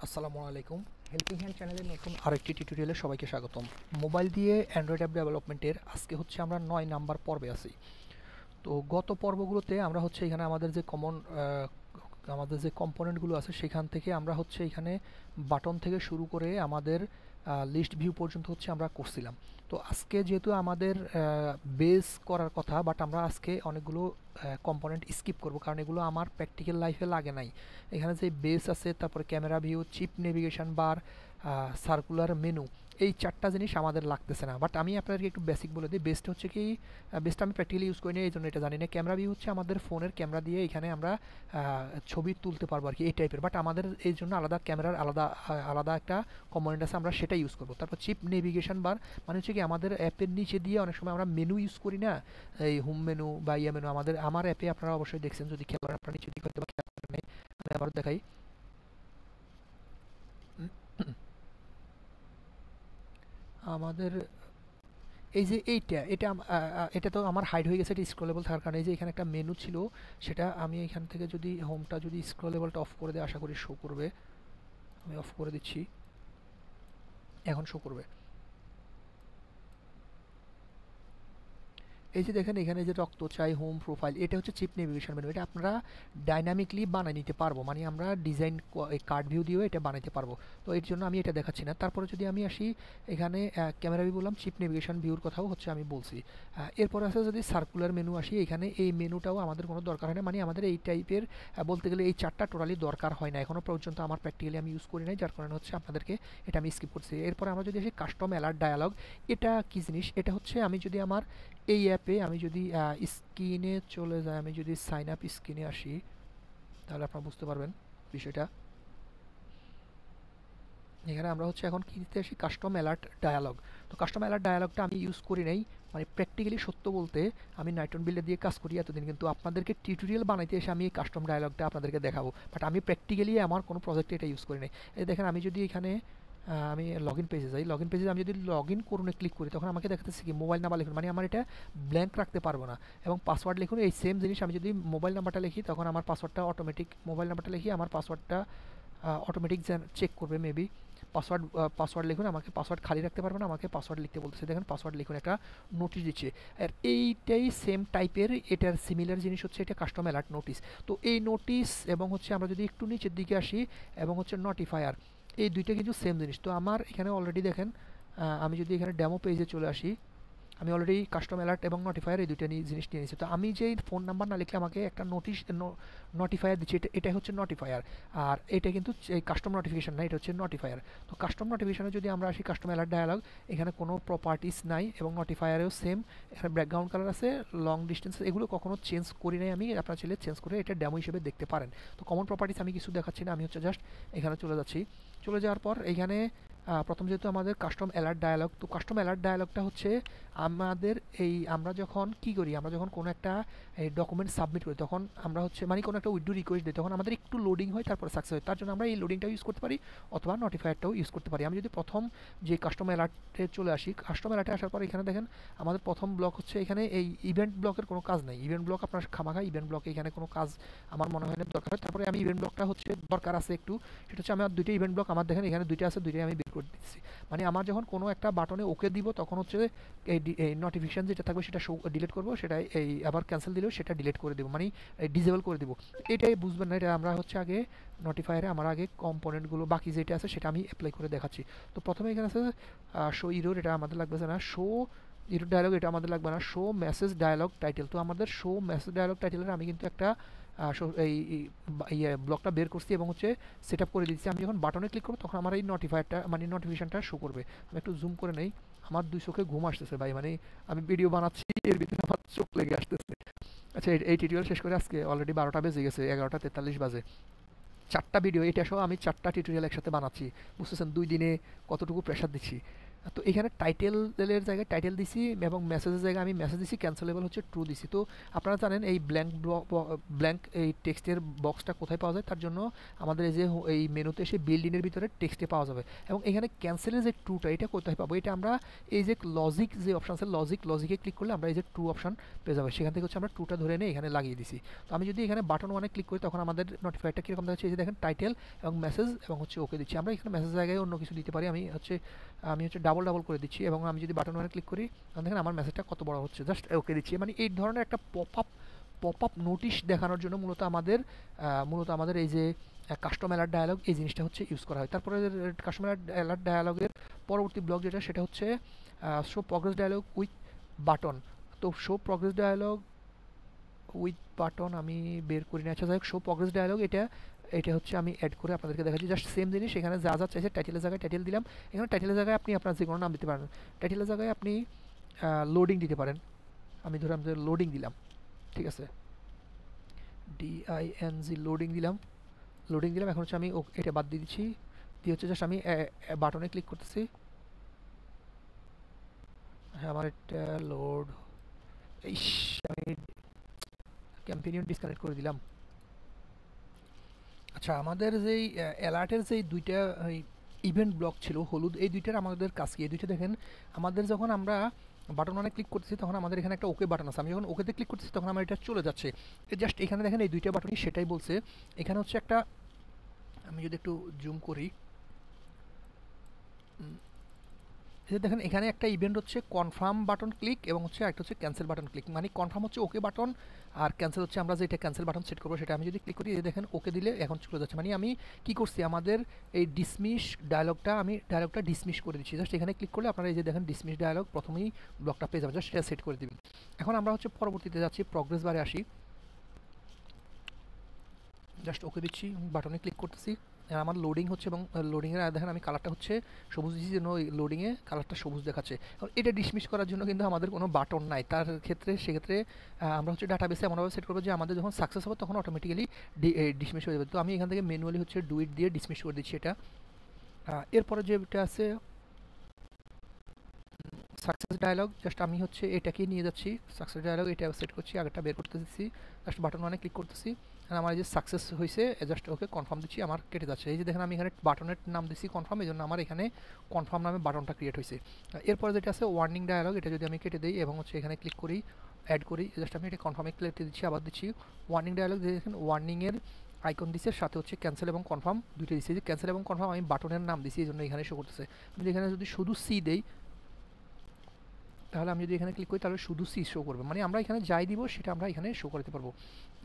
আসসালামু আলাইকুম। Helping hand চ্যানেলের নতুন আরেকটি টিউটোরিয়ালে সবাইকে স্বাগতম। মোবাইল দিয়ে অ্যান্ড্রয়েড অ্যাপ ডেভেলপমেন্টের আজকে হচ্ছে আমরা 9 নাম্বার পর্বে আছি। তো গত পর্বগুলোতে আমরা হচ্ছে এখানে আমাদের যে কম্পোনেন্টগুলো আছে সেখান থেকে আমরা হচ্ছে এখানে বাটন থেকে শুরু করে আমাদের লিস্ট ভিউ পর্যন্ত হচ্ছে আমরা করছিলাম। তো আজকে যেহেতু আমাদের বেস করার কথা, বাট আমরা আজকে অনেকগুলো কম্পোনেন্ট স্কিপ করব, কারণ এগুলো আমার প্র্যাকটিক্যাল লাইফে লাগে নাই। এখানে যে বেস আছে, তারপরে camera view, chip navigation bar, circular menu, এই চারটা জিনিস আমাদের লাগতেছে না। বাট আমি আপনাদেরকে একটু বেসিক বলে দিই। বেসটা হচ্ছে কি, বেসটা আমি প্র্যাকটিক্যালি ইউজ করি না, এই জন্য এটা জানি না। ক্যামেরা ভিউ হচ্ছে আমাদের ফোনের ক্যামেরা দিয়ে এখানে আমরা ছবি তুলতে পারবো আর কি, এই টাইপের। বাট আমাদের এই জন্য আলাদা ক্যামেরার আলাদা একটা কম্পোনেন্ট আছে, আমরা সেটা ইউজ করবো। তারপর চিপ নেভিগেশন বার মানে হচ্ছে কি, আমাদের অ্যাপের নিচে দিয়ে অনেক সময় আমরা মেনু ইউজ করি না, এই হোম মেনু বা ইয়া মেনু। আমার অ্যাপে আপনারা অবশ্যই দেখছেন, যদি খেয়াল করেন আপনারা নিচে দিকে হয়তো বা খেয়াল করেন নাই, আমি আবারও দেখাই। আমাদের এই যে এটা তো আমার হাইড হয়ে গেছে, এটা স্ক্রলেবল থাকার কারণে। এই যে এখানে একটা মেনু ছিল, সেটা আমি এখান থেকে যদি হোমটা যদি স্ক্রলেবলটা অফ করে দিই, আশা করি শো করবে। আমি অফ করে দিচ্ছি, এখন শো করবে। এই যে দেখেন এখানে যে রক্ত চাই, হোম প্রোফাইল, এটা হচ্ছে চিপ নেভিগেশন মেনু। এটা আপনারা ডাইনামিকলি বানিয়ে নিতে পারবো, মানে আমরা ডিজাইন কার্ড ভিউ দিয়েও এটা বানাইতে পারবো। তো এর জন্য আমি এটা দেখাচ্ছি না। তারপরে যদি আমি আসি এখানে ক্যামেরা ভিউ বললাম, চিপ নেভিগেশন ভিউর কথাও হচ্ছে আমি বলছি। এরপর আছে যদি সার্কুলার মেনু আসি, এখানে এই মেনুটাও আমাদের কোনো দরকার হয় না, মানে আমাদের এই টাইপের বলতে গেলে এই চারটা টোটালি দরকার হয় না। এখনও পর্যন্ত আমার প্র্যাকটিক্যালি আমি ইউজ করি নাই, যার কারণে হচ্ছে আপনাদেরকে এটা আমি স্কিপ করছি। এরপর আমরা যদি আসি কাস্টম অ্যালার্ট ডায়ালগ, এটা কি জিনিস? এটা হচ্ছে আমি যদি আমার এই অ্যাপে আমি যদি স্ক্রিনে চলে যাই, আমি যদি সাইন আপ স্ক্রিনে আসি, তাহলে আপনারা বুঝতে পারবেন বিষয়টা। এখানে আমরা হচ্ছে এখন কি দিতে আসি, কাস্টম অ্যালার্ট ডায়ালগ। তো কাস্টম অ্যালার্ট ডায়ালগটা আমি ইউজ করি নাই, মানে প্র্যাকটিক্যালি সত্য বলতে আমি নাইটন বিল্ডার দিয়ে কাজ করি এতদিন, কিন্তু আপনাদেরকে টিউটোরিয়াল বানাইতে এসে আমি এই কাস্টম ডায়ালগটা আপনাদেরকে দেখাবো। বাট আমি প্র্যাকটিক্যালি আমার কোনো প্রজেক্টে এটা ইউজ করি নাই। এই দেখেন, আমি যদি এখানে আমি লগ ইন পেজে যাই, লগ ইন পেজে আমি যদি লগ ইন করুনে ক্লিক করি, তখন আমাকে দেখাতেছে কি মোবাইল নাম্বার লিখুন, মানে আমার এটা ব্ল্যাঙ্ক রাখতে পারবো না। এবং পাসওয়ার্ড লিখুন, এই সেম জিনিস আমি যদি মোবাইল নাম্বারটা লিখি, তখন আমার পাসওয়ার্ডটা অটোমেটিক, মোবাইল নাম্বারটা লিখি আমার পাসওয়ার্ডটা অটোমেটিক চেক করবে মেবি। পাসওয়ার্ড লিখুন, আমাকে পাসওয়ার্ড খালি রাখতে পারবে না, আমাকে পাসওয়ার্ড লিখতে বলতেছে। দেখেন পাসওয়ার্ড লিখুন, একটা নোটিশ দিচ্ছে। আর এইটাই সেম টাইপের, এটার সিমিলার জিনিস হচ্ছে এটা কাস্টম অ্যালার্ট নোটিশ। তো এই নোটিশ এবং হচ্ছে আমরা যদি একটু নিচের দিকে আসি এবং হচ্ছে নোটিফায়ার, এই দুইটা কিন্তু সেম জিনিস। তো আমার এখানে অলরেডি দেখেন, আমি যদি এখানে ডেমো পেজে চলে আসি, আমি অলরেডি কাস্টম অ্যালার্ট এবং নোটিফায়ার এই দুইটা জিনিস নিয়ে নিয়েছি। তো আমি যে ফোন নাম্বার না লিখলে আমাকে একটা নোটিফায়ার দিচ্ছি, এটা হচ্ছে নোটিফায়ার। আর এটা কিন্তু এই কাস্টম নোটিফিকেশন না, এটা হচ্ছে নোটিফায়ার। তো কাস্টম নোটিফিকেশনে যদি আমরা আসি, কাস্টম অ্যালার্ট ডায়ালগ, এখানে কোনো প্রপার্টিস নাই এবং নোটিফায়ারেও সেম। এখানে ব্যাকগ্রাউন্ড কালার আছে, লং ডিস্টেন্স, এগুলো কখনো চেঞ্জ করি নাই আমি। আপনারা চাইলে চেঞ্জ করে এটা ডেমো হিসেবে দেখতে পারেন। তো কমন প্রপার্টিস আমি কিছু দেখাচ্ছি না, আমি হচ্ছে জাস্ট এখানে চলে যাচ্ছি। চলে যাওয়ার পর এইখানে প্রথম যেহেতু আমাদের কাস্টম অ্যালার্ট ডায়ালগ, তো কাস্টম অ্যালার্ট ডায়ালগটা হচ্ছে আমাদের এই আমরা যখন কি করি, আমরা যখন কোনো একটা ডকুমেন্ট সাবমিট করি, তখন আমরা হচ্ছে মানে কোনো একটা উইথড্র রিকোয়েস্ট দিই, তখন আমাদের একটু লোডিং হয়, তারপরে সাকসেস হয়। তার জন্য আমরা এই লোডিংটাও ইউজ করতে পারি অথবা নোটিফায়ারটাও ইউজ করতে পারি। আমি যদি প্রথম যে কাস্টম অ্যালার্টে চলে আসি, কাস্টম অ্যালার্টে আসার পর এখানে দেখেন আমাদের প্রথম ব্লক হচ্ছে, এখানে এই ইভেন্ট ব্লকের কোনো কাজ নেই। ইভেন্ট ব্লক আপনার খামাখা, ইভেন্ট ব্লকে এখানে কোনো কাজ আমার মনে হয় না দরকার হয়। তারপরে আমি ইভেন্ট ব্লকটা হচ্ছে দরকার আছে একটু, সেটা হচ্ছে আমার দুইটা ইভেন্ট ব্লক, আমার দেখেন এখানে দুইটা আছে, দুইটাই আমি বের করে দিচ্ছি। মানে আমার যখন কোনো একটা বাটনে ওকে দিব, তখন হচ্ছে এই নোটিফিকেশন যেটা থাকবে সেটা ডিলিট করবো, সেটা এই আবার ক্যান্সেল দিলেও সেটা ডিলিট করে দেবো, মানে ডিসেবল করে দিব। এটাই বুঝবেন না, এটা আমরা হচ্ছে আগে নোটিফায়ারে আমার আগে কম্পোনেন্টগুলো বাকি যেটা আছে সেটা আমি অ্যাপ্লাই করে দেখাচ্ছি। তো প্রথমে এখানে আছে শো ইরোর, এটা আমাদের লাগবে না। শো ইরোর ডায়ালগ, এটা আমাদের লাগবে না। শো মেসেজ ডায়ালগ টাইটেল, তো আমাদের শো মেসেজ ডায়ালগ টাইটেলের আমি কিন্তু একটা এই ব্লকটা বের করছি এবং হচ্ছে সেট আপ করে দিচ্ছি। আমি যখন বাটনে ক্লিক করবো, তখন আমার এই নোটিফায়ারটা মানে নোটিফিকেশনটা শো করবে। আমি একটু জুম করে নেই, আমার দুই চোখে ঘুম আসতেছে ভাই, মানে আমি ভিডিও বানাচ্ছি এর ভিতরে আমার চোখ লেগে আসতেছে। আচ্ছা, এই টিউটোরিয়াল শেষ করে আজকে অলরেডি 12টা বেজে গেছে, 11টা 43 বাজে। চারটা ভিডিও, এটা সহ আমি চারটা টিউটোরিয়াল একসাথে বানাচ্ছি। বুঝতেছেন 2 দিনে কতটুকু প্রেশার দিচ্ছি। তো এখানে টাইটেলের জায়গায় টাইটেল দিছি এবং মেসেজের জায়গায় আমি মেসেজ দিছি, ক্যান্সেলেবল হচ্ছে ট্রু দিছি। তো আপনারা জানেন এই ব্ল্যাঙ্ক এই টেক্সটের বক্সটা কোথায় পাওয়া যায়, তার জন্য আমাদের এই যে এই মেনুতে এসে বিল্ডিংয়ের ভিতরে টেক্সটে পাওয়া যাবে। এবং এখানে ক্যান্সেলের যে ট্রুটা এটা কোথায় পাবো, এটা আমরা এই যে লজিক যে অপশন আছে লজিকে ক্লিক করলে আমরা এই যে ট্রু অপশন পেয়ে যাবো, সেখান থেকে হচ্ছে আমরা ট্রুটা ধরে নিয়ে এখানে লাগিয়ে দিছি। তো আমি যদি এখানে বাটন ওয়ানে ক্লিক করি তখন আমাদের নোটিফায়ারটা কীরকম দেখাচ্ছে, এই যে দেখেন টাইটেল এবং মেসেজ এবং হচ্ছে ওকে দিচ্ছি। আমরা এখানে মেসেজ জায়গায় অন্য কিছু দিতে পারি, আমি হচ্ছে ডাবল করে দিচ্ছি এবং আমি যদি বাটন ওয়ানে ক্লিক করি দেখেন আমার মেসেজটা কত বড় হচ্ছে, জাস্ট ওকে দিচ্ছি। মানে এই ধরনের একটা পপ আপ নোটিশ দেখানোর জন্য মূলত আমাদের এই যে কাস্টম অ্যালার্ট ডায়ালগ এই জিনিসটা হচ্ছে ইউজ করা হয়। তারপরে কাস্টম অ্যালার্ট ডায়ালগের পরবর্তী ব্লক যেটা সেটা হচ্ছে show progress dialog with button. তো show progress dialog with button আমি বের করি না, আচ্ছা যাই হোক, শো প্রগ্রেস ডায়ালগ এটা হচ্ছে আমি অ্যাড করে আপনাদেরকে দেখাচ্ছি। জাস্ট সেম জিনিস, এখানে যা চাইছে টাইটেলের জায়গায় টাইটেল দিলাম। এখানে টাইটেলের জায়গায় আপনি আপনার যে কোনো নাম দিতে পারেন। টাইটেলের জায়গায় আপনি লোডিং দিতে পারেন। আমি ধরুন লোডিং দিলাম, ঠিক আছে, DING লোডিং দিলাম। এখন হচ্ছে আমি এটা বাদ দিয়ে দিচ্ছি, দিয়ে হচ্ছে জাস্ট আমি বাটনে ক্লিক করতেছি। হ্যাঁ আমার এটা লোড, আমি ক্যাম্পেনিয়ন ডিসকানেক্ট করে দিলাম। আচ্ছা আমাদের যেই অ্যালার্টের যেই দুইটা ইভেন্ট ব্লক ছিল হলুদ, এই দুইটার আমাদের কাজ কি, এই দুইটা দেখেন আমাদের যখন আমরা বাটন মানে ক্লিক করতেছি তখন আমাদের এখানে একটা ওকে বাটন আছে, আমি যখন ওকেতে ক্লিক করতেছি তখন আমার এটা চলে যাচ্ছে। জাস্ট এখানে দেখেন এই দুইটা বাটনই সেটাই বলছে। এখানে হচ্ছে একটা, আমি যদি একটু জুম করি, দেখেন এখানে একটা ইভেন্ট হচ্ছে কনফার্ম বাটন ক্লিক এবং হচ্ছে একটা হচ্ছে ক্যান্সেল বাটন ক্লিক। মানে কনফার্ম হচ্ছে ওকে বাটন আর ক্যান্সেল হচ্ছে আমরা যেটা ক্যান্সেল বাটন সেট করবো সেটা। আমি যদি ক্লিক করি দেখেন ওকে দিলে এখন চলে যাচ্ছে। মানে আমি কি করছি, আমাদের এই ডিসমিস ডায়লগটা ডিসমিস করে দিচ্ছি। জাস্ট এখানে ক্লিক করলে আপনারা এই যে দেখেন ডিসমিস ডায়লগ প্রথমেই ব্লকটা পেয়ে যাবেন, জাস্ট সেটা সেট করে দিবেন। এখন আমরা হচ্ছে পরবর্তীতে যাচ্ছি, প্রগ্রেস বারে আসি, জাস্ট ওকে দিচ্ছি, বাটনে ক্লিক করতেছি। আমার লোডিং হচ্ছে এবং লোডিংয়ের দেখেন আমি কালারটা হচ্ছে সবুজ দিচ্ছি, জন্য লোডিংয়ে কালারটা সবুজ দেখাচ্ছে। এবং এটা ডিসমিস করার জন্য কিন্তু আমাদের কোনো বাটন নাই, তার ক্ষেত্রে সেক্ষেত্রে আমরা হচ্ছে ডাটাবেসে এমনভাবে সেট করবো যে আমাদের যখন সাকসেস হবে তখন অটোমেটিক্যালি ডিসমিস হয়ে যাবে। তো আমি এখান থেকে ম্যানুয়ালি হচ্ছে ডুইট দিয়ে ডিসমিস করে দিচ্ছি এটা। এরপরে যেটা আছে সাকসেস ডায়ালগ, জাস্ট আমি হচ্ছে এটাকেই নিয়ে যাচ্ছি, সাকসেস ডায়ালগ এটা সেট করছি, আগেরটা বের করতে দিচ্ছি, জাস্ট বাটন মানে ক্লিক করতেছি। আর আমার এই যে সাকসেস হয়েছে জাস্ট ওকে কনফার্ম দিচ্ছি, আমার কেটে যাচ্ছে। এই যে দেখেন আমি এখানে বাটনের নাম দিচ্ছি কনফার্ম, এই জন্য আমার এখানে কনফার্ম নামে বাটনটা ক্রিয়েট হয়েছে। এরপরে যেটা আছে ওয়ার্নিং ডায়ালগ, এটা যদি আমি কেটে দিই এবং হচ্ছে এখানে ক্লিক করি অ্যাড করি, জাস্ট আমি এটা কনফার্মে কেটে দিচ্ছি, আবার দিচ্ছি ওয়ার্নিং ডায়ালগ। দেখেন ওয়ার্নিংয়ের আইকন দিচ্ছে, সাথে হচ্ছে ক্যান্সেল এবং কনফার্ম দুইটা দিচ্ছি। যে ক্যান্সেল এবং কনফার্ম আমি বাটনের নাম দিচ্ছি এই জন্য এখানে শো করতেছে। আমি এখানে যদি শুধু সি দেই তাহলে আমি যদি এখানে ক্লিক করি তাহলে শুধু সি শো করবে, মানে আমরা এখানে যাই দিব সেটা আমরা এখানে শো করতে পারবো।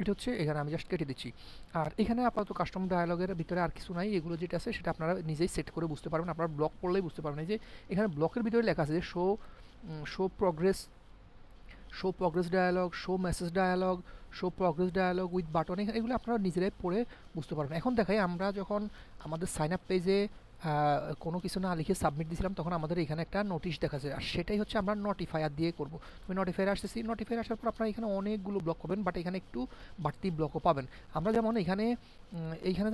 এটা হচ্ছে এখানে আমি জাস্ট কেটে দিচ্ছি। আর এখানে আপাতত কাস্টম ডায়ালগের ভিতরে আর কিছু নাই, এগুলো যেটা আছে সেটা আপনারা নিজেই সেট করে বুঝতে পারবেন, আপনারা ব্লক পড়লেই বুঝতে পারবেন। এই যে এখানে ব্লকের ভিতরে লেখা আছে যে show progress dialog, show message dialog, show progress dialog with button, এগুলো আপনারা নিজেরাই পড়ে বুঝতে পারবেন। এখন দেখাই আমরা যখন আমাদের সাইন আপ পেজে কোনো কিছু না লিখে সাবমিট দিয়েছিলাম তখন আমাদের এখানে একটা নোটিশ দেখাচ্ছে, আর সেটাই হচ্ছে আমরা নোটিফায়ার দিয়ে করব। আমি নোটিফায়ার আসতেছি, নোটিফায়ার আসার পর আপনারা এখানে অনেকগুলো ব্লক পাবেন, বাট এখানে একটু বাড়তি ব্লকও পাবেন। আমরা যেমন এইখানে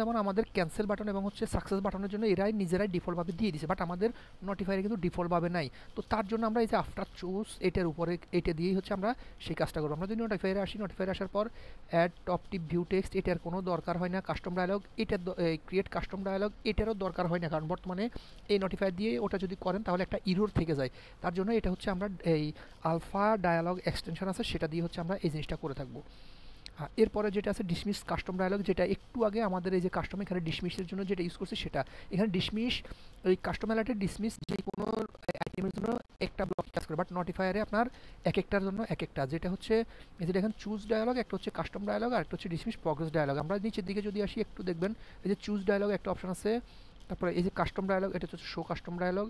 যেমন আমাদের ক্যান্সেল বাটন এবং হচ্ছে সাকসেস বাটনের জন্য এরাই নিজেরাই ডিফল্টভাবে দিয়ে দিয়েছে, বাট আমাদের নোটিফায়ারে কিন্তু ডিফল্টভাবে নাই। তো তার জন্য আমরা এই যে আফটার চুজ এটার উপরে এটা দিয়েই হচ্ছে আমরা সেই কাজটা করবো। আমরা যদি নোটিফায়ারে আসি, নোটিফায়ারে আসার পর add top tip view text এটার কোনো দরকার হয় না, কাস্টম ডায়ালগ এটার ক্রিয়েট কাস্টম ডায়ালগ এটারও দরকার হয় না, কারণ বর্তমানে এই নোটিফায়ার দিয়ে ওটা যদি করেন তাহলে একটা ইরর থেকে যায়। তার জন্য এটা হচ্ছে আমরা এই আলফা ডায়ালগ এক্সটেনশন আছে সেটা দিয়ে হচ্ছে আমরা এই জিনিসটা করে থাকবো। এরপরে যেটা আছে ডিসমিস কাস্টম ডায়ালগ, যেটা একটু আগে আমাদের এই যে কাস্টম এখানে ডিসমিসের জন্য যেটা ইউজ করছে সেটা এখানে ডিসমিস, ওই কাস্টম অ্যালার্টের ডিসমিস যে কোনো আইটেমের জন্য একটা ব্লক কাজ করে, বাট নোটিফায়ারে আপনার এক একটার জন্য এক একটা, যেটা হচ্ছে এই যে দেখেন চুজ ডায়ালগ, একটা হচ্ছে কাস্টম ডায়ালগ আর একটা হচ্ছে ডিসমিস প্রগ্রেস ডায়ালগ। আমরা নিচের দিকে যদি আসি একটু দেখবেন এই যে চুজ ডায়ালগ একটা অপশন আছে, তারপরে এই যে কাস্টম ডায়ালগ এটা হচ্ছে show custom dialog,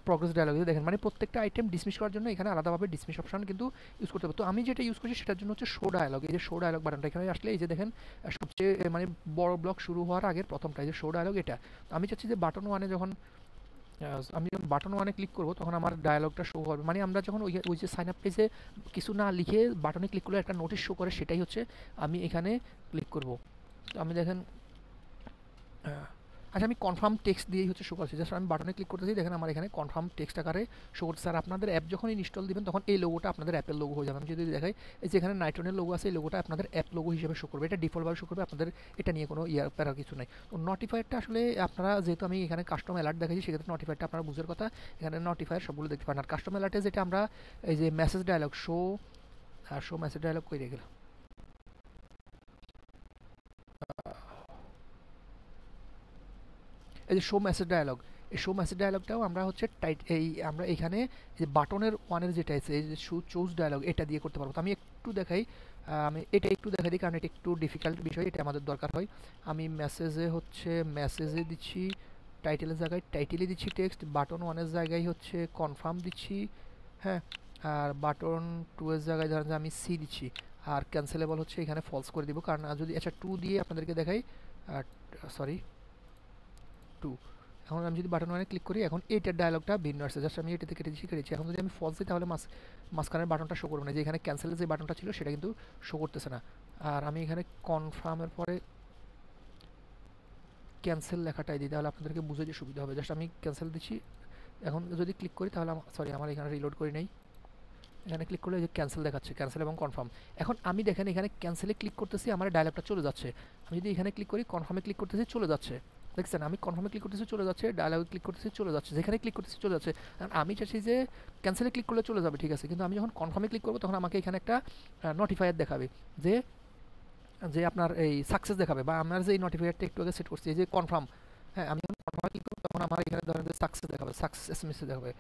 progress dialog দেখেন, মানে প্রত্যেকটা আইটেম ডিসমিস করার জন্য এখানে আলাদাভাবে ডিসমিস অপশন কিন্তু ইউজ করতে হবে। তো আমি যেটা ইউজ করছি সেটার জন্য হচ্ছে শো ডায়ালগ, এই যে শো ডায়ালগ বাটনটা এখানে আসলে এই যে দেখেন সবচেয়ে মানে বড় ব্লক শুরু হওয়ার আগের প্রথমটা এই যে শো ডায়ালগ এটা। তো আমি চাচ্ছি যে বাটন ওয়ানে যখন আমি যখন বাটন ওয়ানে ক্লিক করবো তখন আমার ডায়ালগটা শো হবে, মানে আমরা যখন ওই যে সাইন আপ পেজে কিছু না লিখে বাটনে ক্লিক করলে একটা নোটিশ শো করে, সেটাই হচ্ছে আমি এখানে ক্লিক করব। তো আমি দেখেন আচ্ছা, আমি কনফার্ম টেক্সট দিয়েই হচ্ছে শো করছি। জাস্ট আমি বাটনে ক্লিক করতেছি, দেখেন আমার এখানে কনফার্ম টেক্সট আকারে শো করছে। আর আপনাদের অ্যাপ যখন ইনস্টল দিবেন তখন এই লোগোটা আপনাদের অ্যাপের লোগো হয়ে যাবে। আমি যদি দেখাই, এই যে এখানে নাইট্রনের লোগো আছে, এই লোগোটা আপনাদের অ্যাপ লোগো হিসেবে শো করবে। এটা ডিফল্টভাবে শো করবে, আপনাদের এটা নিয়ে কোনো প্যারার কিছু নাই। তো নোটিফায়ারটা আসলে আপনারা, যেহেতু আমি এখানে কাস্টম অ্যালার্ট দেখাচ্ছি, সেক্ষেত্রে নোটিফায়ারটা আপনারা বুঝার কথা। এখানে নোটিফায়ার সবগুলো দেখতে পারেন। আর কাস্টম অ্যালার্টে যেটা আমরা এই যে message dialog show message dialog করে গেলাম, এই যে শো মেসেজ ডায়ালগ, এই শো মেসেজ ডায়ালগটাও আমরা হচ্ছে আমরা এখানে যে বাটনের ওয়ানের যেটা আছে, এই যে চুজ ডায়ালগ, এটা দিয়ে করতে পারবো। তো আমি একটু দেখাই, আমি এটা একটু দেখাই দিই, কারণ এটা একটু ডিফিকাল্ট বিষয়, এটা আমাদের দরকার হয়। আমি মেসেজে দিচ্ছি, টাইটেলের জায়গায় টাইটেলে দিচ্ছি টেক্সট, বাটন ওয়ানের জায়গায় হচ্ছে কনফার্ম দিচ্ছি, হ্যাঁ। আর বাটন টু এর জায়গায় ধরেন যে আমি সি দিচ্ছি, আর ক্যান্সেলেবল হচ্ছে এখানে ফলস করে দিব। কারণ যদি আচ্ছা টু দিয়ে আপনাদেরকে দেখাই, সরি টু, এখন আমি যদি বাটন ওয়ানে ক্লিক করি, এখন এইটার ডায়ালগটা ভিন্ন আসছে। জাস্ট আমি এটাতে কেটেছি। এখন যদি আমি ফলস দিই, তাহলে মাঝখানের বাটনটা শো করবে না, যে এখানে ক্যান্সেলের যে বাটনটা ছিল সেটা কিন্তু শো করতেছে না। আর আমি এখানে কনফার্মের পরে ক্যান্সেল লেখাটাই দিই, তাহলে আপনাদেরকে বুঝতে সুবিধা হবে। জাস্ট আমি ক্যান্সেল দিচ্ছি, এখন যদি ক্লিক করি তাহলে সরি, আমার এখানে রিলোড করি নাই, এখানে ক্লিক করলে যে ক্যান্সেল দেখাচ্ছে, ক্যান্সেল এবং কনফার্ম। এখন আমি দেখেন এখানে ক্যান্সেলে ক্লিক করতেছি, আমার ডায়ালগটা চলে যাচ্ছে। আমি যদি এখানে ক্লিক করি, কনফার্মে ক্লিক করতেছি, চলে যাচ্ছে। দেখছেন, আমি কনফার্মে ক্লিক করতেছি চলে যাচ্ছে, ডায়ালগে ক্লিক করতেছি চলে যাচ্ছে, যেখানে ক্লিক করতেছি চলে যাচ্ছে। কারণ আমি চাইছি যে ক্যান্সেলে ক্লিক করলে চলে যাবে, ঠিক আছে, কিন্তু আমি যখন কনফার্মে ক্লিক করবো তখন আমাকে এখানে একটা নোটিফায়ার দেখাবে, যে যে আপনার এই সাকসেস দেখাবে, বা আমার যে এই নোটিফায়ারটা একটু আগে সেট করছি, এই যে কনফার্ম, হ্যাঁ, আমি যখন কনফার্মে ক্লিক করবো তখন আমার এখানে ধরেন যে সাকসেস দেখাবে, সাকসেস এসএমএস দেখাবে,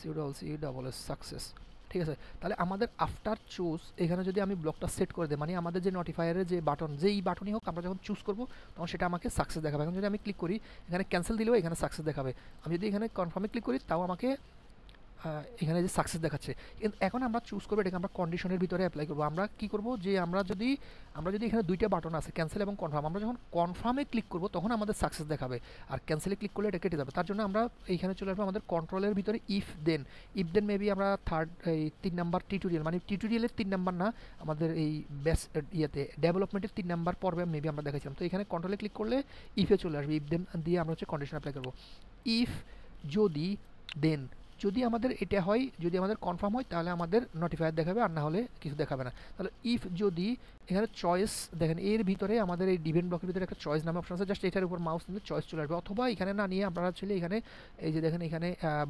SUCCESS সাকসেস। ঠিক আছে, তাহলে আমাদের আফটার চুজ এখানে যদি আমি ব্লকটা সেট করে দিই, মানে আমাদের যে নোটিফায়ারের যে বাটন, যেই বাটনই হোক, আমরা যখন চুজ করবো তখন সেটা আমাকে সাকসেস দেখাবে। এখন যদি আমি ক্লিক করি, এখানে ক্যান্সেল দিলেও এখানে সাকসেস দেখাবে। আমি যদি এখানে কনফার্মে ক্লিক করি, তাও আমাকে এখানে যে সাকসেস দেখাচ্ছে। কিন্তু এখন আমরা চুজ করবো, এটাকে আমরা কন্ডিশনের ভিতরে অ্যাপ্লাই করবো। আমরা কি করব, যে আমরা যদি এখানে দুইটা বাটন আছে, ক্যান্সেল এবং কনফার্ম, আমরা যখন কনফার্মে ক্লিক করব তখন আমাদের সাকসেস দেখাবে, আর ক্যান্সেলে ক্লিক করলে এটা কেটে যাবে। তার জন্য আমরা এইখানে চলে আসবো আমাদের কন্ট্রোলের ভিতরে ইফ দেন মেবি আমরা এই 3 নাম্বার টিউটোরিয়াল, মানে টিউটোরিয়ালের 3 নাম্বার না, আমাদের এই বেস ইয়েতে ডেভেলপমেন্টের 3 নাম্বার পর্বে মেবি আমরা দেখাইছিলাম। তো এখানে কন্ট্রোলে ক্লিক করলে ইফে চলে আসবে, ইফ দেন দিয়ে আমরা হচ্ছে কন্ডিশন অ্যাপ্লাই করবো। ইফ যদি দেন, যদি আমাদের এটা হয়, যদি আমাদের কনফার্ম হয়, তাহলে আমাদের নোটিফায়ার দেখাবে, আর না হলে কিছু দেখাবে না। তাহলে ইফ যদি, এখানে চয়েস দেখেন, এর ভিতরে আমাদের এই ডিভেন্ট ব্লকের ভিতরে একটা চয়েস নামে অপশন আছে, জাস্ট এটার উপর মাউস নিলে চয়েস চলে আসবে। অথবা এখানে না নিয়ে আপনারা ছিল এখানে এই যে দেখেন, এখানে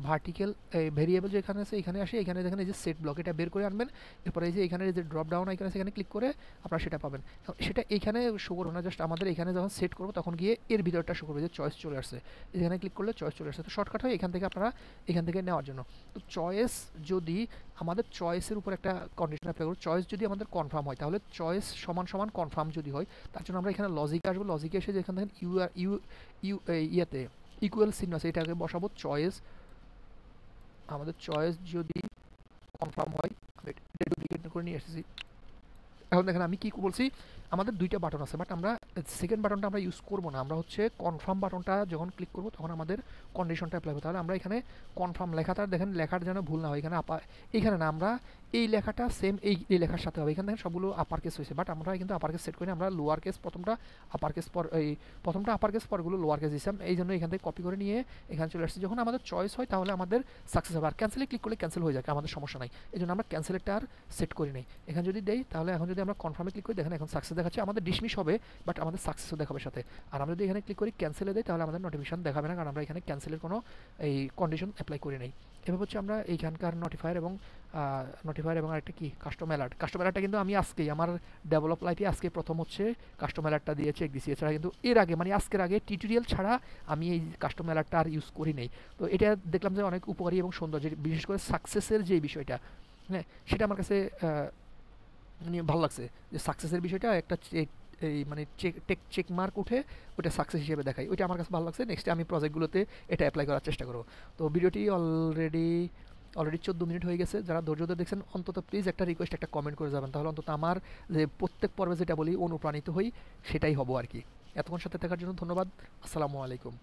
ভার্টিক্যাল ভেরিয়েবল যেখানে আছে, এখানে আসে, এখানে দেখেন এই যে সেট ব্লক, এটা বের করে আনবেন। এরপরে এই যে এখানে যে ড্রপ ডাউন আইকন আছে, এখানে ক্লিক করে আপনারা সেটা পাবেন। সেটা এখানে শো করবে না, জাস্ট আমাদের এখানে যখন সেট করবো তখন গিয়ে এর ভিতরটা শো করবে যে চয়েস চলে আসছে। এখানে ক্লিক করলে চয়েস চলে আসছে। তো শর্টকাট হয় এখান থেকে আপনারা এখান থেকে নেওয়ার জন্য। তো চয়েস যদি আমাদের চয়েসের উপর একটা কন্ডিশন অ্যাপ্লাই করব, চয়েস যদি আমাদের কনফার্ম হয়, তাহলে চয়েস সমান সমান কনফার্ম যদি হয়, তার জন্য আমরা এখানে লজিকে আসবো। লজিকে এসে যেখান থেকে ইয়েতে ইকুয়াল চিহ্ন আছে, এটাকে বসাবো চয়েস। আমাদের চয়েস যদি কনফার্ম হয়, আমি এটা ডুপ্লিকেট করে নিয়ে এসেছি। এখন দেখেন আমি কি বলছি, আমাদের দুইটা বাটন আছে, বাট আমরা সেকেন্ড বাটনটা আমরা ইউজ করবো না। আমরা হচ্ছে কনফার্ম বাটনটা যখন ক্লিক করবো তখন আমাদের কন্ডিশনটা অ্যাপ্লাই হবে। তাহলে আমরা এখানে কনফার্ম লেখাটা দেখেন, লেখার যেন ভুল না হয়, এখানে না, আমরা এই লেখাটা সেম এই লেখার সাথে হবে। এখানে দেখেন সবগুলো আপার কেস হয়েছে, বাট আমরা কিন্তু আপার কেস সেট করি না, আমরা লোয়ার কেস, প্রথমটা আপার কেস, প্রথমটা আপার কেস, পরগুলো লোয়ার কেস দিয়েছিলাম। এই জন্য এখান থেকে কপি করে নিয়ে এখানে চলে আসছি। যখন আমাদের চয়েস হয় তাহলে আমাদের সাকসেস হবে, আর ক্যান্সেলে ক্লিক করলে ক্যান্সেল হয়ে যায়, আমাদের সমস্যা নাই। এই জন্য আমরা ক্যান্সেলেরটা আর সেট করি নাই। এখানে যদি দেই, তাহলে এখন যদি আমরা কনফার্মে ক্লিক করি, দেখেন এখন সাকসেস দেখাচ্ছে, আমাদের ডিসমিস হবে, বাট আমাদের সাকসেসও দেখাবে সাথে। আর আমরা যদি এখানে ক্লিক করি ক্যান্সেলে দেই, তাহলে আমাদের নোটিফিকেশন দেখাবে না, কারণ আমরা এখানে ক্যান্সেলের কোনো এই কন্ডিশন অ্যাপ্লাই করি নাই। এভাবে হচ্ছে আমরা এইখানকার নোটিফায়ার এবং আরেকটা কি কাস্টম অ্যালার্টটা কিন্তু আমি আজকেই আমার ডেভেলপ লাইফে আজকে প্রথম হচ্ছে কাস্টম অ্যালার্টটা দিয়ে চেক দিয়েছি। এছাড়া কিন্তু এর আগে, মানে আজকের আগে টিউটোরিয়াল ছাড়া আমি এই কাস্টম অ্যালার্টটা আর ইউজ করি নাই। তো এটা দেখলাম যে অনেক উপকারী এবং সুন্দর, যে বিশেষ করে সাকসেসের যে বিষয়টা, হ্যাঁ, সেটা আমার কাছে ভালো লাগছে, যে সাকসেসের বিষয়টা একটা এই মানে চেক মার্ক উঠে ওটা সাকসেস হিসেবে দেখাই, ওইটা আমার কাছে ভালো লাগছে। নেক্সটে আমি প্রজেক্টগুলোতে এটা অ্যাপ্লাই করার চেষ্টা করব। তো ভিডিওটি অলরেডি 14 মিনিট হয়ে গেছে। যারা ধৈর্য ধরে দেখছেন, অন্তত প্লিজ একটা রিকোয়েস্ট, একটা কমেন্ট করে যাবেন, তাহলে অন্তত আমার যে প্রত্যেক পর্বে যেটা বলি অনুপ্রাণিত হই, সেটাই হব আর কি। এতক্ষণ সাথে থাকার জন্য ধন্যবাদ। আসসালামু আলাইকুম।